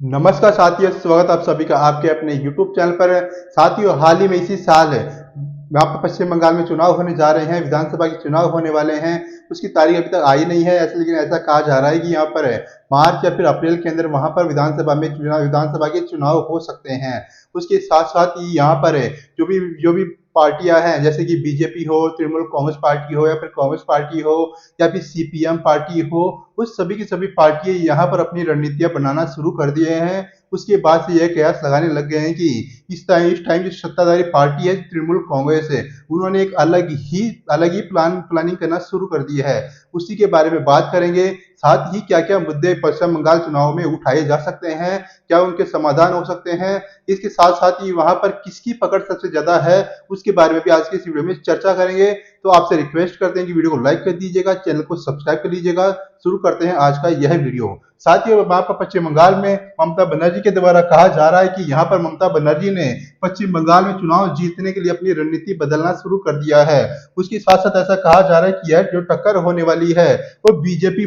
नमस्कार साथियों, स्वागत आप सभी का आपके अपने YouTube चैनल पर। साथियों, हाल ही में इसी साल यहाँ पर पश्चिम बंगाल में चुनाव होने जा रहे हैं, विधानसभा के चुनाव होने वाले हैं। उसकी तारीख अभी तक आई नहीं है ऐसे, लेकिन ऐसा कहा जा रहा है कि यहाँ पर मार्च या फिर अप्रैल के अंदर वहां पर विधानसभा के चुनाव हो सकते हैं। उसके साथ साथ ही यहाँ पर जो भी पार्टियां हैं, जैसे कि बीजेपी हो, तृणमूल कांग्रेस पार्टी हो, या फिर कांग्रेस पार्टी हो, या फिर सीपीएम पार्टी हो, उस सभी की सभी पार्टियां यहाँ पर अपनी रणनीतियां बनाना शुरू कर दिए हैं। उसके बाद से यह कयास लगाने लग गए हैं कि इस टाइम जो सत्ताधारी पार्टी है, तृणमूल कांग्रेस है, उन्होंने एक अलग ही प्लानिंग करना शुरू कर दी है। उसी के बारे में बात करेंगे। साथ ही क्या क्या मुद्दे पश्चिम बंगाल चुनाव में उठाए जा सकते हैं, क्या उनके समाधान हो सकते हैं, इसके साथ साथ ही वहां पर किसकी पकड़ सबसे ज्यादा है, उसके बारे में भी आज के इस वीडियो में चर्चा करेंगे। तो आपसे रिक्वेस्ट करते हैं कि वीडियो को लाइक कर दीजिएगा, चैनल को सब्सक्राइब कर लीजिएगा। शुरू करते हैं आज का यह वीडियो। साथियों, वहां पर पश्चिम बंगाल में ममता बनर्जी के द्वारा कहा जा रहा है कि यहाँ पर ममता बनर्जी ने पश्चिम बंगाल में चुनाव जीतने के लिए अपनी रणनीति बदलना शुरू कर दिया है। उसके साथ साथ ऐसा कहा जा रहा है कि यह जो टक्कर होने वाली है वो बीजेपी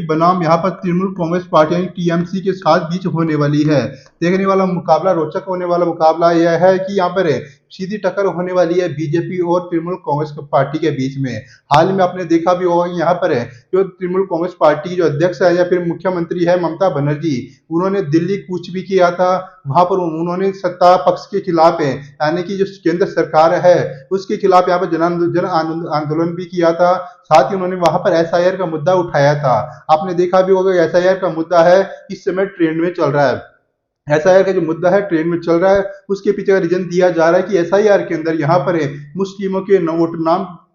बनाम यहाँ पर तृणमूल कांग्रेस पार्टी यानी टीएमसी के साथ बीच होने वाली है। देखने वाला मुकाबला, रोचक होने वाला मुकाबला यह है कि यहाँ पर सीधी टक्कर होने वाली है बीजेपी और तृणमूल कांग्रेस पार्टी के बीच में। हाल में आपने देखा भी होगा यहाँ पर जो तृणमूल कांग्रेस पार्टी की जो अध्यक्ष है या फिर मुख्यमंत्री है ममता बनर्जी, उन्होंने दिल्ली कूच भी किया था। वहां पर उन्होंने सत्ता पक्ष के खिलाफ यानी कि जो केंद्र सरकार है उसके खिलाफ यहाँ पर जन आंदोलन भी किया था। साथ ही उन्होंने वहां पर एसआईआर का मुद्दा उठाया था। आपने देखा भी होगा एसआईआर का मुद्दा है इस समय ट्रेंड में चल रहा है। एसआईआर का जो मुद्दा है ट्रेन में चल रहा है, उसके पीछे का रीजन दिया जा रहा है कि एसआईआर के अंदर यहाँ पर मुस्लिमों के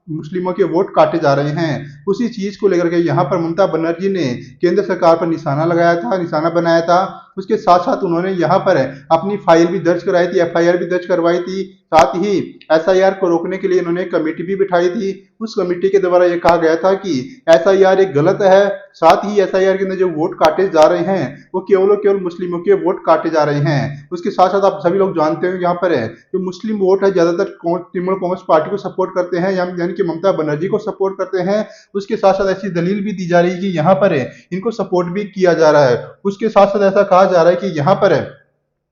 मुस्लिमों के वोट काटे जा रहे हैं। उसी चीज को लेकर के यहाँ पर ममता बनर्जी ने केंद्र सरकार पर निशाना बनाया था। उसके साथ साथ उन्होंने यहाँ पर अपनी फाइल भी दर्ज कराई थी, एफआईआर भी दर्ज करवाई थी। साथ ही एसआईआर को रोकने के लिए इन्होंने कमेटी भी बिठाई थी। उस कमेटी के द्वारा यह कहा गया था कि एसआईआर एक गलत है। साथ ही एसआईआर के अंदर जो वोट काटे जा रहे हैं वो केवल और केवल मुस्लिमों के वोट काटे जा रहे हैं। उसके साथ साथ आप सभी लोग जानते हैं यहाँ पर जो मुस्लिम वोट है ज्यादातर तृणमूल कांग्रेस पार्टी को सपोर्ट करते हैं, यानी कि ममता बनर्जी को सपोर्ट करते हैं। उसके साथ साथ ऐसी दलील भी दी जा रही है कि यहाँ पर इनको सपोर्ट भी किया जा रहा है। उसके साथ साथ ऐसा कहा जा रहा है कि यहाँ पर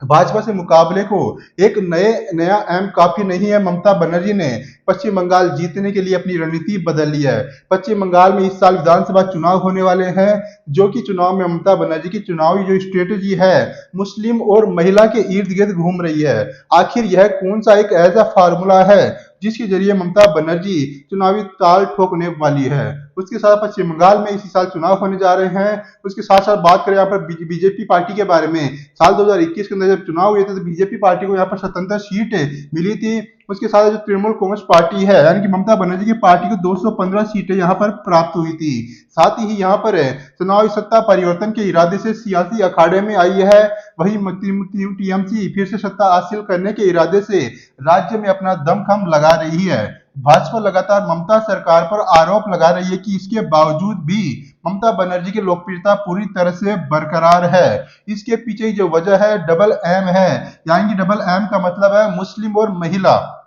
भाजपा से मुकाबले को एक नया एम काफी नहीं है। ममता बनर्जी ने पश्चिम बंगाल जीतने के लिए अपनी रणनीति बदल ली है। पश्चिम बंगाल में इस साल विधानसभा चुनाव होने वाले हैं, जो कि चुनाव में ममता बनर्जी की चुनावी जो स्ट्रेटेजी है मुस्लिम और महिला के इर्द गिर्द घूम रही है। आखिर यह कौन सा एक ऐसा फार्मूला है जिसके जरिए ममता बनर्जी चुनावी ताल ठोकने वाली है। उसके साथ पश्चिम बंगाल में इसी साल चुनाव होने जा रहे हैं। उसके साथ साथ बात करें यहाँ पर बीजेपी पार्टी के बारे में, साल 2021 के अंदर जब चुनाव हुए थे तो बीजेपी पार्टी को यहाँ पर स्वतंत्र सीट मिली थी। उसके साथ जो तृणमूल कांग्रेस पार्टी है यानी कि ममता बनर्जी की पार्टी को 215 सीटें यहाँ पर प्राप्त हुई थी। साथ ही यहाँ पर चुनावी सत्ता परिवर्तन के इरादे से सियासी अखाड़े में आई है। वही टीएमसी फिर से सत्ता हासिल करने के इरादे से राज्य में अपना दमखम लगा रही है। भाजपा लगातार ममता सरकार पर आरोप लगा रही है कि इसके बावजूद भी ममता बनर्जी की लोकप्रियता पूरी तरह से बरकरार है। इसके पीछे जो वजह है डबल एम है, यानी कि डबल एम का मतलब है मुस्लिम और महिला।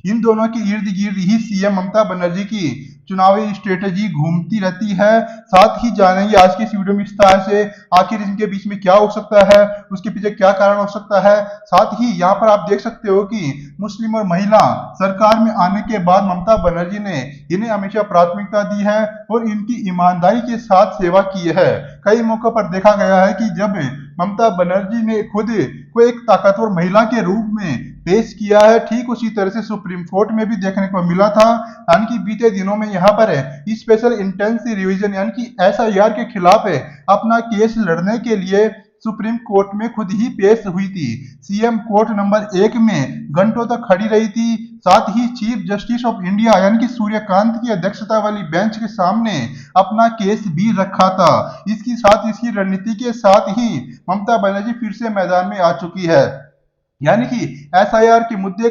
इन दोनों के इर्द गिर्द ही सीएम ममता बनर्जी की चुनावी स्ट्रेटेजी घूमती रहती है। साथ ही जानेंगे आज की इस वीडियो में विस्तार से आखिर इनके बीच में क्या हो सकता है, उसके पीछे क्या कारण हो सकता है। साथ ही यहाँ पर आप देख सकते हो कि मुस्लिम और महिला सरकार में आने के बाद ममता बनर्जी ने इन्हें हमेशा प्राथमिकता दी है और इनकी ईमानदारी के साथ सेवा की है। कई मौकों पर देखा गया है कि जब ममता बनर्जी ने खुद को एक ताकतवर महिला के रूप में पेश किया है, ठीक उसी तरह से सुप्रीम कोर्ट में भी देखने को मिला था। यानी कि बीते दिनों में यहाँ पर स्पेशल इंटेंसिव रिवीजन यानी कि एसआईआर के खिलाफ अपना केस लड़ने के लिए सुप्रीम कोर्ट में खुद ही पेश हुई थी। सीएम कोर्ट नंबर 1 में घंटों तक खड़ी रही थी। साथ ही चीफ जस्टिस ऑफ इंडिया यानी कि सूर्यकांत की अध्यक्षता वाली बेंच के सामने अपना केस भी रखा था। इसकी रणनीति के साथ ही ममता बनर्जी फिर से मैदान में आ चुकी है। यानी कि एसआईआर के मुद्दे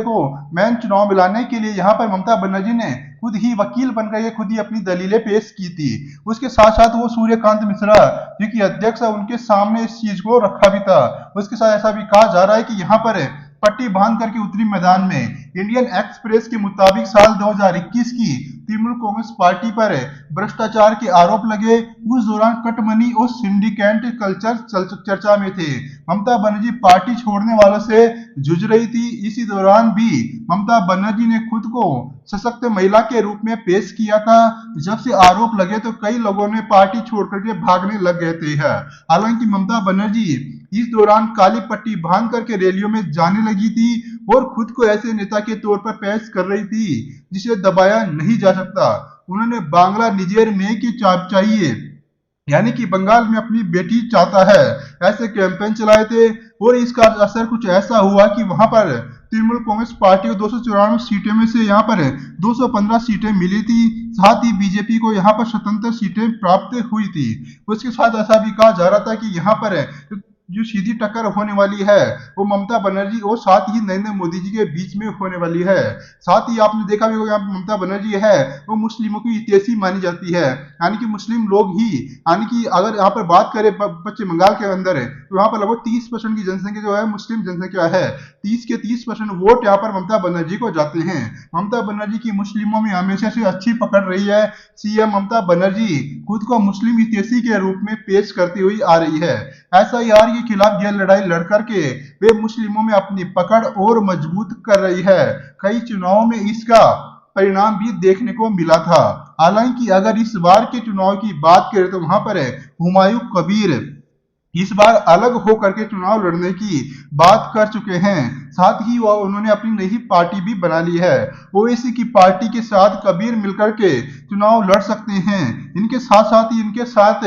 को मैन चुनाव में लाने के लिए यहाँ पर ममता बनर्जी ने खुद ही वकील बन गए, खुद ही अपनी दलीलें पेश की थी। उसके साथ साथ वो सूर्यकांत मिश्रा जो कि अध्यक्ष है उनके सामने इस चीज को रखा भी था। उसके साथ ऐसा भी कहा जा रहा है कि यहाँ पर पट्टी बांध करके उतरी मैदान में। इंडियन एक्सप्रेस के मुताबिक साल 2021 की तृणमूल कांग्रेस पार्टी पर भ्रष्टाचार के आरोप लगे, उस दौरान कटमनी और सिंडिकेट कल्चर चर्चा में थे। ममता बनर्जी पार्टी छोड़ने वालों से जूझ रही थी। इसी दौरान भी ममता बनर्जी ने खुद को सशक्त महिला के रूप में पेश किया था। जब से आरोप लगे तो कई लोगों ने पार्टी छोड़ करके भागने लग गए थे। हालांकि ममता बनर्जी इस दौरान काली पट्टी बांध करके रैलियों में जाने लगी थी और खुद को ऐसे नेता के तौर पर पेश कर रही थी जिसे दबाया नहीं जा सकता। उन्होंने बांग्ला निजेर में की चाहिए, यानी कि बंगाल में अपनी बेटी चाहता है, ऐसे कैंपेन चलाए थे और इसका असर कुछ ऐसा हुआ कि वहां पर तृणमूल कांग्रेस पार्टी को 294 सीटें में से यहाँ पर 215 सीटें मिली थी। साथ ही बीजेपी को यहाँ पर स्वतंत्र सीटें प्राप्त हुई थी। उसके साथ ऐसा भी कहा जा रहा था कि यहाँ पर जो सीधी टक्कर होने वाली है वो ममता बनर्जी और साथ ही नरेंद्र मोदी जी के बीच में होने वाली है। साथ ही आपने देखा भी होगा ममता बनर्जी है वो मुस्लिमों की हितैषी मानी जाती है, यानी कि मुस्लिम लोग ही, यानी कि अगर यहाँ पर बात करें पश्चिम बंगाल के अंदर है तो यहाँ पर लगभग 30% की जनसंख्या जो है मुस्लिम जनसंख्या है। 30 के 30% वोट यहाँ पर ममता बनर्जी को जाते हैं। ममता बनर्जी की मुस्लिमों में हमेशा से अच्छी पकड़ रही है। सीएम ममता बनर्जी खुद को मुस्लिम हितैषी के रूप में पेश करती हुई आ रही है। SIR के खिलाफ यह लड़ाई लड़ करके वे मुस्लिमों में अपनी पकड़ और मजबूत कर रही है। कई चुनावों में इसका परिणाम भी देखने को मिला था। हालांकि अगर इस बार के चुनाव की बात करें तो वहां पर हुमायूं कबीर इस बार अलग होकर के चुनाव लड़ने की बात कर चुके हैं। साथ ही वह उन्होंने अपनी नई पार्टी भी बना ली है। ओवैसी की पार्टी के साथ कबीर मिलकर के चुनाव लड़ सकते हैं। इनके साथ साथ ही इनके साथ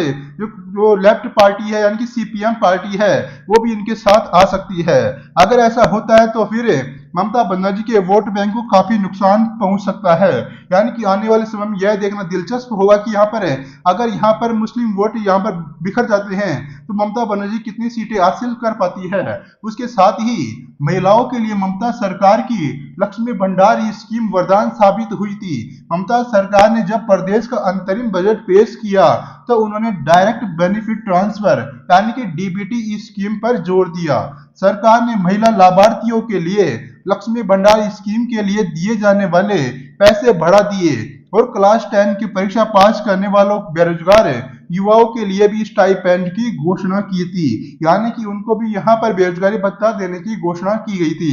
जो लेफ्ट पार्टी है यानी कि CPM पार्टी है वो भी इनके साथ आ सकती है। अगर ऐसा होता है तो फिर ममता बनर्जी के वोट बैंक को काफी नुकसान पहुंच सकता है। यानी कि आने वाले समय में यह देखना दिलचस्प होगा कि यहाँ पर अगर यहाँ पर मुस्लिम वोट यहाँ पर बिखर जाते हैं तो ममता बनर्जी कितनी सीटें हासिल कर पाती है। उसके साथ ही महिलाओं के लिए ममता सरकार की लक्ष्मी भंडार स्कीम वरदान साबित हुई थी। ममता सरकार ने जब प्रदेश का अंतरिम बजट पेश किया तो उन्होंने डायरेक्ट बेनिफिट ट्रांसफर यानी कि DBT स्कीम पर जोर दिया। सरकार ने महिला लाभार्थियों के लिए लक्ष्मी भंडार स्कीम के लिए दिए जाने वाले पैसे बढ़ा दिए और क्लास 10 की परीक्षा पास करने वालों बेरोजगार युवाओं के लिए भी स्टाइपेंड की घोषणा की थी, यानी कि उनको भी यहाँ पर बेरोजगारी भत्ता देने की घोषणा की गई थी,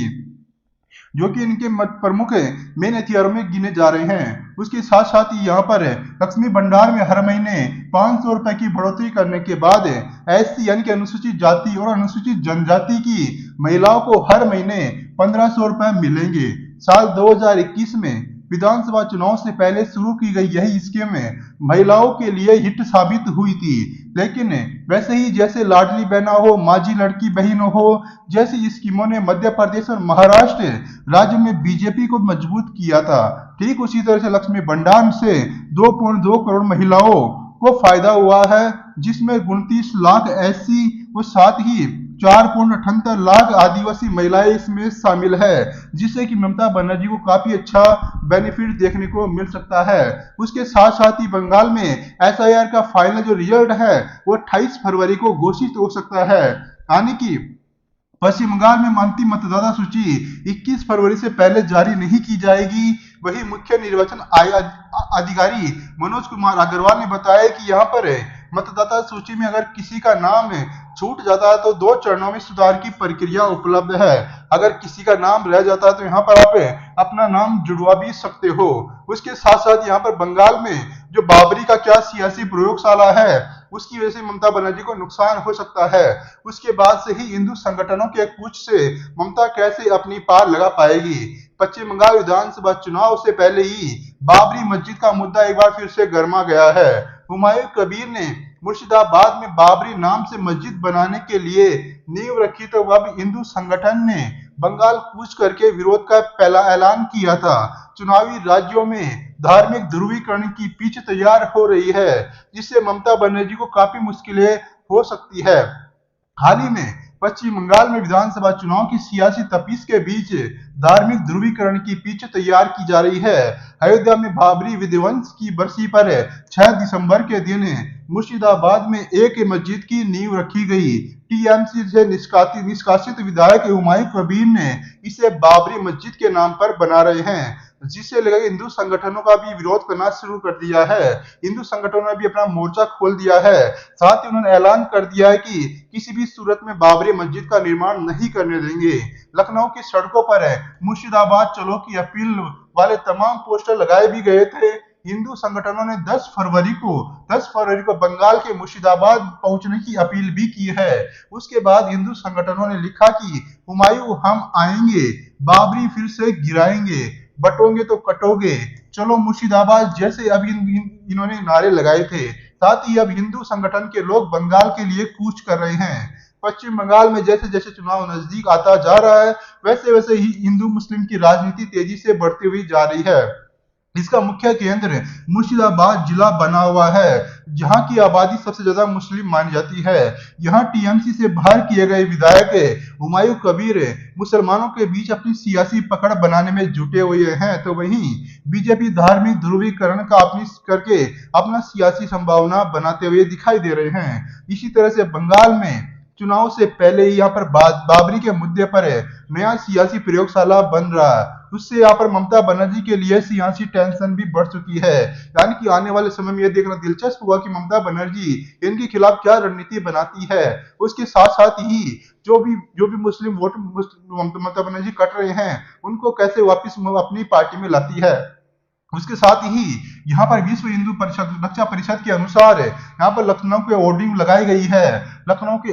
जो कि इनके प्रमुख मेन हथियारों में गिने जा रहे हैं। उसके साथ साथ ही यहाँ पर लक्ष्मी भंडार में हर महीने 500 रुपए की बढ़ोतरी करने के बाद SC यानी कि अनुसूचित जाति और अनुसूचित जनजाति की महिलाओं को हर महीने 1500 रुपए मिलेंगे। साल 2021 में विधानसभा चुनाव से पहले शुरू की गई यही स्कीम महिलाओं के लिए हिट साबित हुई थी, लेकिन वैसे ही जैसे लाडली बहना हो, माझी लड़की बहन हो जैसी स्कीमों ने मध्य प्रदेश और महाराष्ट्र राज्य में बीजेपी को मजबूत किया था, ठीक उसी तरह से लक्ष्मी भंडार से 2.2 करोड़ महिलाओं को फायदा हुआ है, जिसमें 29 लाख SC और साथ ही 4.78 लाख आदिवासी महिलाएं इसमें शामिल है, जिससे कि ममता बनर्जी को काफी अच्छा बेनिफिट देखने को मिल सकता है। उसके साथ साथ ही बंगाल में SIR का फाइनल जो रिजल्ट है वो 28 फरवरी को घोषित हो सकता है, यानी कि पश्चिम बंगाल में अंतिम मतदाता सूची 21 फरवरी से पहले जारी नहीं की जाएगी। वही मुख्य निर्वाचन अधिकारी मनोज कुमार अग्रवाल ने बताया कि यहाँ पर मतदाता सूची में अगर किसी का नाम छूट जाता है तो 2 चरणों में सुधार की प्रक्रिया उपलब्ध है। अगर किसी का नाम रह जाता है तो यहाँ पर आप अपना नाम जुड़वा भी सकते हो। उसके साथ साथ यहाँ पर बंगाल में जो बाबरी का क्या सियासी प्रयोगशाला है उसकी वजह से ममता बनर्जी को नुकसान हो सकता है। उसके बाद से ही हिंदू संगठनों के कुछ से ममता कैसे अपनी पार लगा पाएगी। पश्चिम बंगाल विधानसभा चुनाव से पहले ही बाबरी मस्जिद का मुद्दा एक बार फिर से गर्मा गया है। हुमायूं कबीर ने मुर्शिदाबाद में बाबरी नाम से मस्जिद बनाने के लिए नींव रखी तो अब हिंदू संगठन ने बंगाल कूच करके विरोध का पहला ऐलान किया था। चुनावी राज्यों में धार्मिक ध्रुवीकरण की पिच तैयार हो रही है, जिससे ममता बनर्जी को काफी मुश्किलें हो सकती है। हाल ही में पश्चिम बंगाल में विधानसभा चुनाव की सियासी तपीस के बीच धार्मिक ध्रुवीकरण की पिच तैयार की जा रही है। अयोध्या में बाबरी विध्वंस की बरसी पर 6 दिसंबर के दिन मुर्शिदाबाद में एक मस्जिद की नींव रखी गई। टीएमसी से निष्कासित विधायक हुमायूं कबीर ने इसे बाबरी मस्जिद के नाम पर बना रहे हैं, जिससे लेकर हिंदू संगठनों का भी विरोध करना शुरू कर दिया है। हिंदू संगठनों ने भी अपना मोर्चा खोल दिया है। साथ ही उन्होंने ऐलान कर दिया है कि किसी भी सूरत में बाबरी मस्जिद का निर्माण नहीं करने देंगे। लखनऊ की सड़कों पर मुर्शिदाबाद चलो की अपील वाले तमाम पोस्टर लगाए भी गए थे। हिंदू संगठनों ने 10 फरवरी को बंगाल के मुर्शिदाबाद पहुंचने की अपील भी की है। उसके बाद हिंदू संगठनों ने लिखा कि हुमायूं हम आएंगे, बाबरी फिर से गिराएंगे, बटोगे तो कटोगे, चलो मुर्शिदाबाद जैसे अब इन्होंने नारे लगाए थे। साथ ही अब हिंदू संगठन के लोग बंगाल के लिए कूच कर रहे हैं। पश्चिम बंगाल में जैसे जैसे चुनाव नजदीक आता जा रहा है, वैसे वैसे ही हिंदू मुस्लिम की राजनीति तेजी से बढ़ती हुई जा रही है। इसका मुख्य केंद्र मुर्शिदाबाद जिला बना हुआ है, जहां की आबादी सबसे ज्यादा मुस्लिम मानी जाती है। यहां टीएमसी से बाहर किए गए विधायक हुमायूं कबीर मुसलमानों के बीच अपनी सियासी पकड़ बनाने में जुटे हुए हैं, तो वहीं बीजेपी धार्मिक ध्रुवीकरण का करके अपना सियासी संभावना बनाते हुए दिखाई दे रहे हैं। इसी तरह से बंगाल में चुनाव से पहले ही यहाँ पर बाबरी के मुद्दे पर नया सियासी प्रयोगशाला बन रहा है। उससे यहाँ पर ममता बनर्जी के लिए सियासी टेंशन भी बढ़ चुकी है। यानी कि आने वाले समय में यह देखना दिलचस्प हुआ कि ममता बनर्जी इनके खिलाफ क्या रणनीति बनाती है। उसके साथ साथ ही जो भी मुस्लिम वोट ममता बनर्जी कट रहे हैं, उनको कैसे वापस अपनी पार्टी में लाती है। उसके साथ ही यहाँ पर विश्व हिंदू परिषद रक्षा परिषद के अनुसार यहाँ पर लखनऊ के होर्डिंग लगाई गई है। लखनऊ के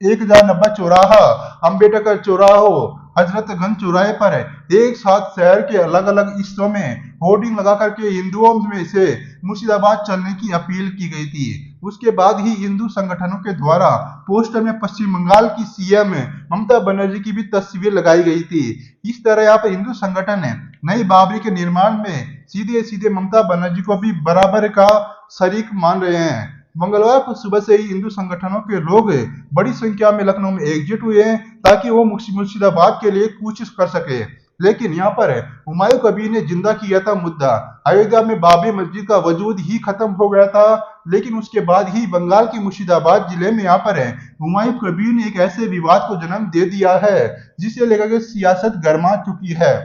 1090 चौराहा, अंबेडकर चौराहो, हजरतगंज चौराहे पर एक साथ शहर के अलग अलग हिस्सों में होर्डिंग लगा करके हिंदुओं में से मुर्शिदाबाद चलने की अपील की गई थी। उसके बाद ही हिंदू संगठनों के द्वारा पोस्टर में पश्चिम बंगाल की सीएम ममता बनर्जी की भी तस्वीर लगाई गई थी। इस तरह यहाँ पर हिंदू संगठन नई बाबरी के निर्माण में सीधे सीधे ममता बनर्जी को भी बराबर का शरीक मान रहे हैं। मंगलवार को सुबह से ही हिंदू संगठनों के लोग बड़ी संख्या में लखनऊ में एकजुट हुए हैं, ताकि वो मुर्शिदाबाद के लिए कूच कर सके। लेकिन यहाँ पर हुमायूं कबीर ने जिंदा किया था मुद्दा। अयोध्या में बाबरी मस्जिद का वजूद ही खत्म हो गया था, लेकिन उसके बाद ही बंगाल की मुर्शिदाबाद जिले में यहाँ पर हुमायूं कबीर ने एक ऐसे विवाद को जन्म दे दिया है, जिसे लेकर के सियासत गर्मा चुकी है।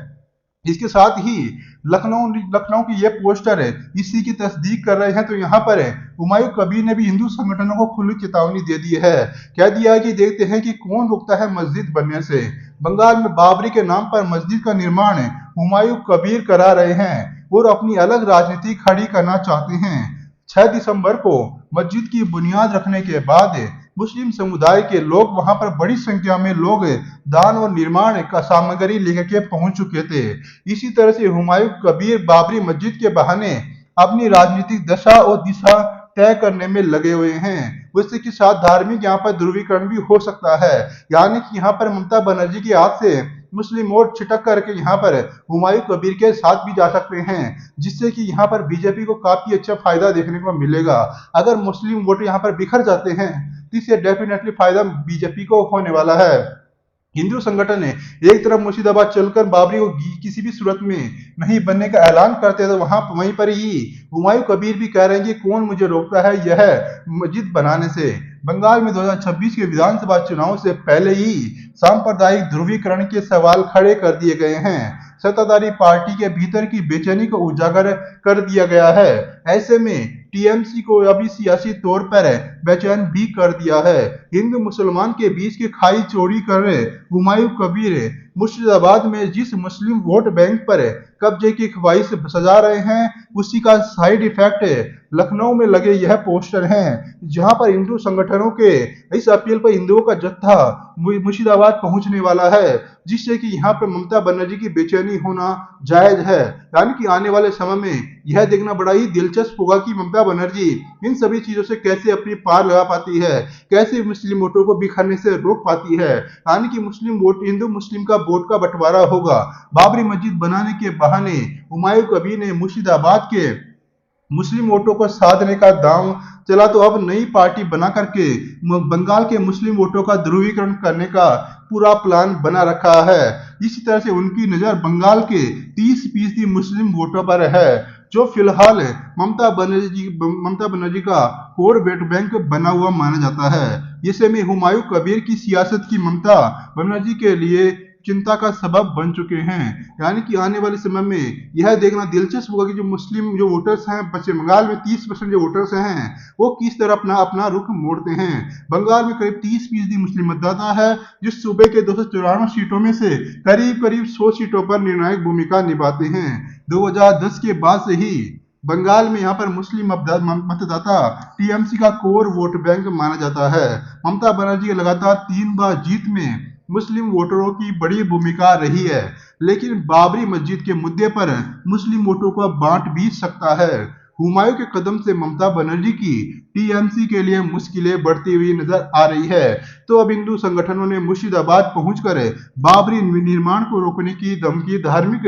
इसके साथ ही लखनऊ की ये पोस्टर इसी की तस्दीक कर रहे हैं। तो यहाँ पर हुमायूं कबीर ने भी हिंदू संगठनों को खुली चेतावनी दे दी है। कह दिया है कि देखते हैं कि कौन रुकता है मस्जिद बनने से। बंगाल में बाबरी के नाम पर मस्जिद का निर्माण हुमायूं कबीर करा रहे हैं और अपनी अलग राजनीति खड़ी करना चाहते हैं। 6 दिसंबर को मस्जिद की बुनियाद रखने के बाद मुस्लिम समुदाय के लोग वहां पर बड़ी संख्या में लोग दान और निर्माण का सामग्री लेकर के पहुंच चुके थे। इसी तरह से हुमायूं कबीर बाबरी मस्जिद के बहाने अपनी राजनीतिक दशा और दिशा तय करने में लगे हुए हैं। उसके के साथ धार्मिक यहाँ पर ध्रुवीकरण भी हो सकता है, यानी कि यहाँ पर ममता बनर्जी के हाथ से मुस्लिम वोट छिटक करके यहाँ पर हुमायूं कबीर के साथ भी जा सकते हैं, जिससे कि यहाँ पर बीजेपी को काफी अच्छा फायदा देखने को मिलेगा। अगर मुस्लिम वोट यहाँ पर बिखर जाते हैं तो इससे डेफिनेटली फायदा बीजेपी को होने वाला है। हिंदू संगठन ने एक तरफ मुर्शिदाबाद चलकर बाबरी को किसी भी सूरत में नहीं बनने का ऐलान करते हैं, तो वहीं पर ही हुमायूं कबीर भी कह रहे हैं कि कौन मुझे रोकता है यह मस्जिद बनाने से। बंगाल में 2026 के विधानसभा चुनाव से पहले ही सांप्रदायिक ध्रुवीकरण के सवाल खड़े कर दिए गए हैं। सत्ताधारी पार्टी के भीतर की बेचैनी को उजागर कर दिया गया है। ऐसे में टीएमसी को अभी सियासी तौर पर बेचैन भी कर दिया है। हिंदू मुसलमान के बीच की खाई चोरी कर रहे हुमायूं कबीर मुर्शिदाबाद में जिस मुस्लिम वोट बैंक पर कब्जे की ख्वाहिश सजा रहे हैं, उसी का साइड इफेक्ट लखनऊ में लगे यह पोस्टर हैं, जहां पर हिंदू संगठनों के इस अपील पर हिंदुओं का जत्था मुर्शिदाबाद पहुंचने वाला है, जिससे कि यहाँ पर ममता बनर्जी की बेचैनी होना जायज है। यानी कि आने वाले समय में यह देखना बड़ा ही दिलचस्प होगा कि ममता बनर्जी इन सभी चीजों से कैसे अपनी पार लगा पाती है, कैसे मुस्लिम वोटों को बिखरने से रोक पाती है। यानी कि मुस्लिम वोट हिंदू मुस्लिम का वोट का बंटवारा होगा। बाबरी मस्जिद बनाने के बहाने हुमायूं कबीर ने मुर्शिदाबाद के मुस्लिम वोटों को साधने का दांव चला तो अब नई पार्टी बना करके बंगाल के मुस्लिम वोटों का ध्रुवीकरण करने का पूरा प्लान बना रखा है। इसी तरह से उनकी नजर बंगाल के 30% मुस्लिम वोटों पर है, जो फिलहाल ममता बनर्जी का कोर वोट बैंक बना हुआ माना जाता है। ऐसे में हुमायूं कबीर की सियासत की ममता बनर्जी के लिए चिंता का सबब बन चुके हैं। यानी कि आने वाले समय में यह देखना दिलचस्प होगा कि जो मुस्लिम जो वोटर्स हैं पश्चिम बंगाल में 30% जो वोटर्स हैं वो किस तरह अपना अपना रुख मोड़ते हैं। बंगाल में करीब 30% मुस्लिम मतदाता है, जिस सूबे के 294 सीटों में से करीब करीब 100 सीटों पर निर्णायक भूमिका निभाते हैं। 2010 के बाद से ही बंगाल में यहाँ पर मुस्लिम मतदाता टीएमसी का कोर वोट बैंक माना जाता है। ममता बनर्जी के लगातार 3 बार जीत में मुस्लिम वोटरों की बड़ी भूमिका रही है, लेकिन बाबरी मस्जिद के मुद्दे पर मुस्लिम वोटों को बांट भी सकता है। हुमायूं के कदम से ममता बनर्जी की टीएमसी के लिए मुश्किलें बढ़ती हुई नजर आ रही है। तो अब हिंदू संगठनों ने मुर्शिदाबाद पहुंचकर बाबरी निर्माण को रोकने की धमकी धार्मिक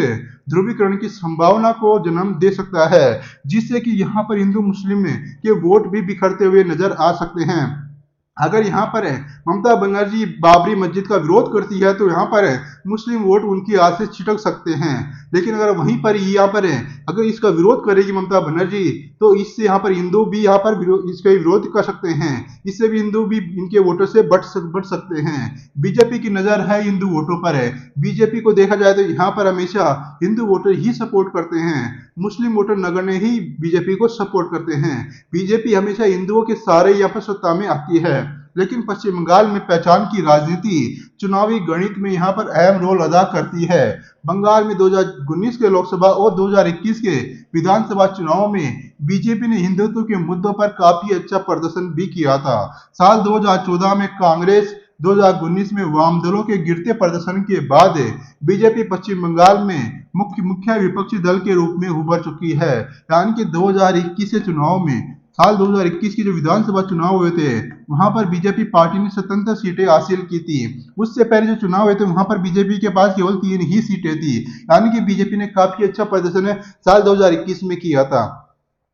ध्रुवीकरण की संभावना को जन्म दे सकता है, जिससे कि यहाँ पर हिंदू मुस्लिम के वोट भी बिखरते हुए नजर आ सकते हैं। अगर यहाँ पर ममता बनर्जी बाबरी मस्जिद का विरोध करती है तो यहाँ पर मुस्लिम वोट उनकी आस से छिटक सकते हैं, लेकिन अगर वहीं पर यहाँ पर अगर इसका विरोध करेगी ममता बनर्जी तो इससे यहाँ पर हिंदू भी यहाँ पर इसका विरोध कर सकते हैं। इससे भी हिंदू भी इनके वोटों से बढ़ सकते हैं। बीजेपी की नजर है हिंदू वोटों पर है। बीजेपी को देखा जाए तो यहाँ पर हमेशा हिंदू वोटर ही सपोर्ट करते हैं, मुस्लिम वोटर नगण्य ही बीजेपी को सपोर्ट करते हैं। बीजेपी हमेशा हिंदुओं के सारे यहाँ पर सत्ता में आती है, लेकिन पश्चिम बंगाल में पहचान की राजनीति चुनावी गणित में यहाँ पर अहम रोल अदा करती है। बंगाल में 2019 के लोकसभा और 2021 के विधानसभा चुनाव में बीजेपी ने हिंदुत्व के मुद्दों पर काफी अच्छा प्रदर्शन भी किया था। साल 2014 में कांग्रेस, 2019 में वाम दलों के गिरते प्रदर्शन के बाद बीजेपी पश्चिम बंगाल में मुख्य विपक्षी दल के रूप में उभर चुकी है। यानी कि 2021 के चुनाव में साल 2021 के जो विधानसभा चुनाव हुए थे वहां पर बीजेपी पार्टी ने 77 सीटें हासिल की थी। उससे पहले जो चुनाव हुए थे वहां पर बीजेपी के पास केवल 3 ही सीटें थी। यानी कि बीजेपी ने काफी अच्छा प्रदर्शन साल 2021 में किया था।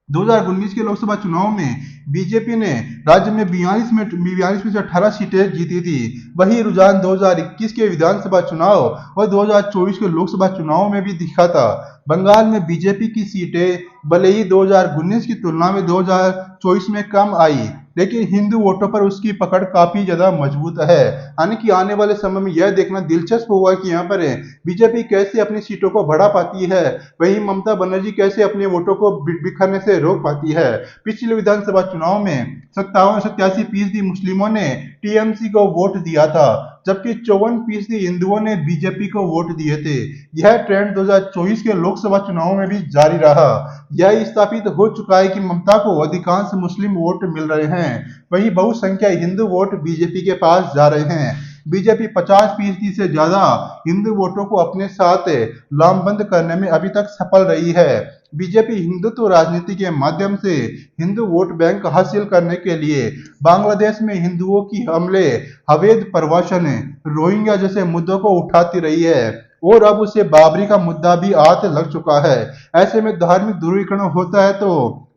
2019 के लोकसभा चुनाव में बीजेपी ने राज्य में 42 में से 18 सीटें जीती थी। वही रुझान 2021 के विधानसभा चुनाव और 2024 के लोकसभा चुनाव में भी दिखा था। बंगाल में बीजेपी की सीटें भले ही 2019 की तुलना में 2024 में कम आई, लेकिन हिंदू वोटों पर उसकी पकड़ काफी ज्यादा मजबूत है। यानी कि आने वाले समय में यह देखना दिलचस्प होगा कि यहाँ पर बीजेपी कैसे अपनी सीटों को बढ़ा पाती है, वहीं ममता बनर्जी कैसे अपने वोटों को बिखरने से रोक पाती है। पिछले विधानसभा चुनाव में 87 मुस्लिमों ने टीएमसी को वोट दिया था, जबकि 54% हिंदुओं ने बीजेपी को वोट दिए थे। यह ट्रेंड 2024 के लोकसभा चुनाव में भी जारी रहा। यह स्थापित हो चुका है कि ममता को अधिकांश मुस्लिम वोट मिल रहे हैं, वही बहुसंख्यक हिंदू वोट बीजेपी के पास जा रहे हैं। बीजेपी 50% से ज्यादा हिंदू वोटों को अपने साथ लामबंद करने में अभी तक सफल रही है। बीजेपी हिंदुत्व राजनीति के माध्यम से हिंदू वोट बैंक हासिल करने के लिए बांग्लादेश में हिंदुओं की हमले, अवैध प्रवासन, रोहिंग्या जैसे मुद्दों को उठाती रही है और अब उसे बाबरी का मुद्दा भी हाथ लग चुका है। ऐसे में धार्मिक ध्रुवीकरण होता है तो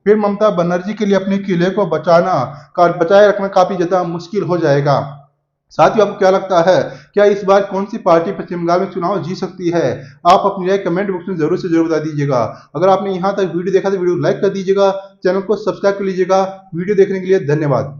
फिर ममता बनर्जी के लिए अपने किले को बचाए रखना काफी ज्यादा मुश्किल हो जाएगा। साथ ही आपको क्या लगता है, क्या इस बार कौन सी पार्टी पश्चिम बंगाल में चुनाव जीत सकती है? आप अपनी राय कमेंट बॉक्स में जरूर से जरूर बता दीजिएगा। अगर आपने यहाँ तक वीडियो देखा तो वीडियो लाइक कर दीजिएगा, चैनल को सब्सक्राइब कर लीजिएगा। वीडियो देखने के लिए धन्यवाद।